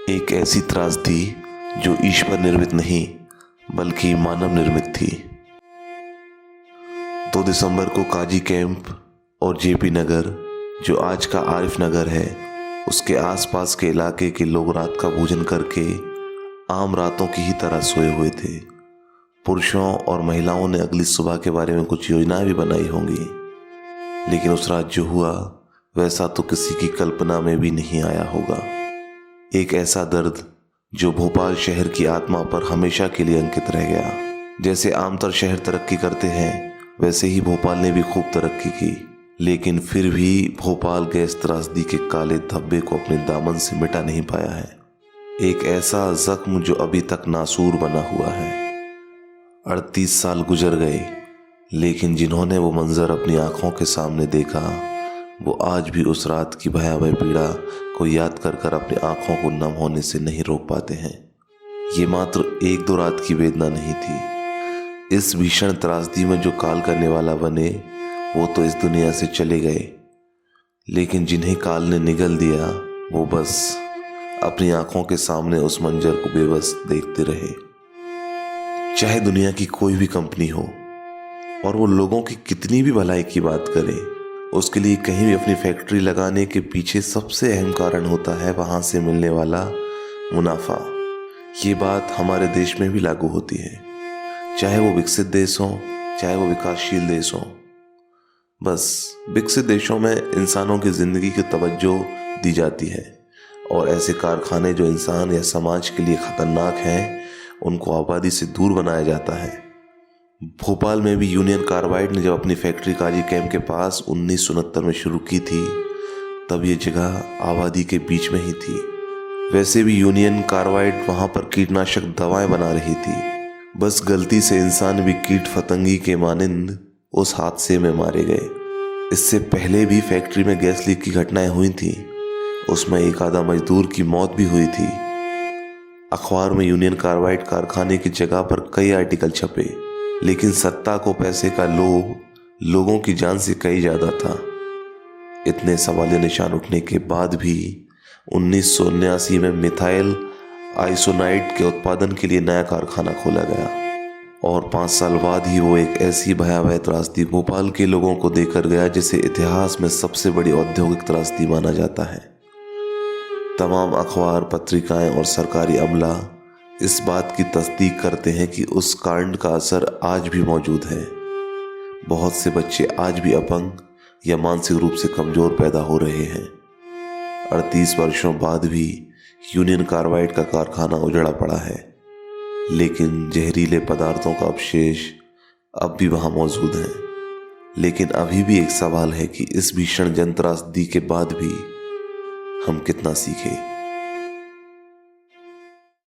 एक ऐसी त्रासदी जो ईश्वर निर्मित नहीं बल्कि मानव निर्मित थी। 2 दिसंबर को काजी कैंप और जेपी नगर, जो आज का आरिफ नगर है, उसके आसपास के इलाके के लोग रात का भोजन करके आम रातों की ही तरह सोए हुए थे। पुरुषों और महिलाओं ने अगली सुबह के बारे में कुछ योजनाएं भी बनाई होंगी, लेकिन उस रात जो हुआ वैसा तो किसी की कल्पना में भी नहीं आया होगा। एक ऐसा दर्द जो भोपाल शहर की आत्मा पर हमेशा के लिए अंकित रह गया। जैसे आमतौर शहर तरक्की करते हैं, वैसे ही भोपाल ने भी खूब तरक्की की, लेकिन फिर भी भोपाल गैस त्रासदी के काले धब्बे को अपने दामन से मिटा नहीं पाया है। एक ऐसा जख्म जो अभी तक नासूर बना हुआ है। 38 साल गुजर गए, लेकिन जिन्होंने वो मंजर अपनी आंखों के सामने देखा, वो आज भी उस रात की भयावह पीड़ा को याद कर कर अपनी आंखों को नम होने से नहीं रोक पाते हैं। ये मात्र 1-2 रात की वेदना नहीं थी। इस भीषण त्रासदी में जो काल करने वाला बने, वो तो इस दुनिया से चले गए, लेकिन जिन्हें काल ने निगल दिया, वो बस अपनी आंखों के सामने उस मंजर को बेबस देखते रहे। चाहे दुनिया की कोई भी कंपनी हो और वो लोगों की कितनी भी भलाई की बात करे, उसके लिए कहीं भी अपनी फैक्ट्री लगाने के पीछे सबसे अहम कारण होता है वहां से मिलने वाला मुनाफा। ये बात हमारे देश में भी लागू होती है, चाहे वो विकसित देश हो चाहे वो विकासशील देश हो। बस विकसित देशों में इंसानों की जिंदगी की तवज्जो दी जाती है, और ऐसे कारखाने जो इंसान या समाज के लिए खतरनाक हैं, उनको आबादी से दूर बनाया जाता है। भोपाल में भी यूनियन कार्बाइड ने जब अपनी फैक्ट्री काजी कैंप के पास 1969 में शुरू की थी, तब ये जगह आबादी के बीच में ही थी। वैसे भी यूनियन कार्बाइड वहां पर कीटनाशक दवाएं बना रही थी। बस गलती से इंसान भी कीट फतंगी के मानिंद उस हादसे में मारे गए। इससे पहले भी फैक्ट्री में गैस लीक की घटनाएं हुई थी, उसमें एक आधा मजदूर की मौत भी हुई थी। अखबार में यूनियन कार्बाइड कारखाने की जगह पर कई आर्टिकल छपे, लेकिन सत्ता को पैसे का लोभ लोगों की जान से कहीं ज्यादा था। इतने सवालिया निशान उठने के बाद भी 1979 में मिथाइल आइसोनाइड के उत्पादन के लिए नया कारखाना खोला गया, और 5 साल बाद ही वो एक ऐसी भयावह त्रासदी भोपाल के लोगों को देकर गया जिसे इतिहास में सबसे बड़ी औद्योगिक त्रासदी माना जाता है। तमाम अखबार, पत्रिकाएं और सरकारी अमला इस बात की तस्दीक करते हैं कि उस कांड का असर आज भी मौजूद है। बहुत से बच्चे आज भी अपंग या मानसिक रूप से कमजोर पैदा हो रहे हैं। 38 वर्षों बाद भी यूनियन कार्बाइड का कारखाना उजड़ा पड़ा है, लेकिन जहरीले पदार्थों का अवशेष अब भी वहां मौजूद हैं। लेकिन अभी भी एक सवाल है कि इस भीषण जन त्रासदी के बाद भी हम कितना सीखे।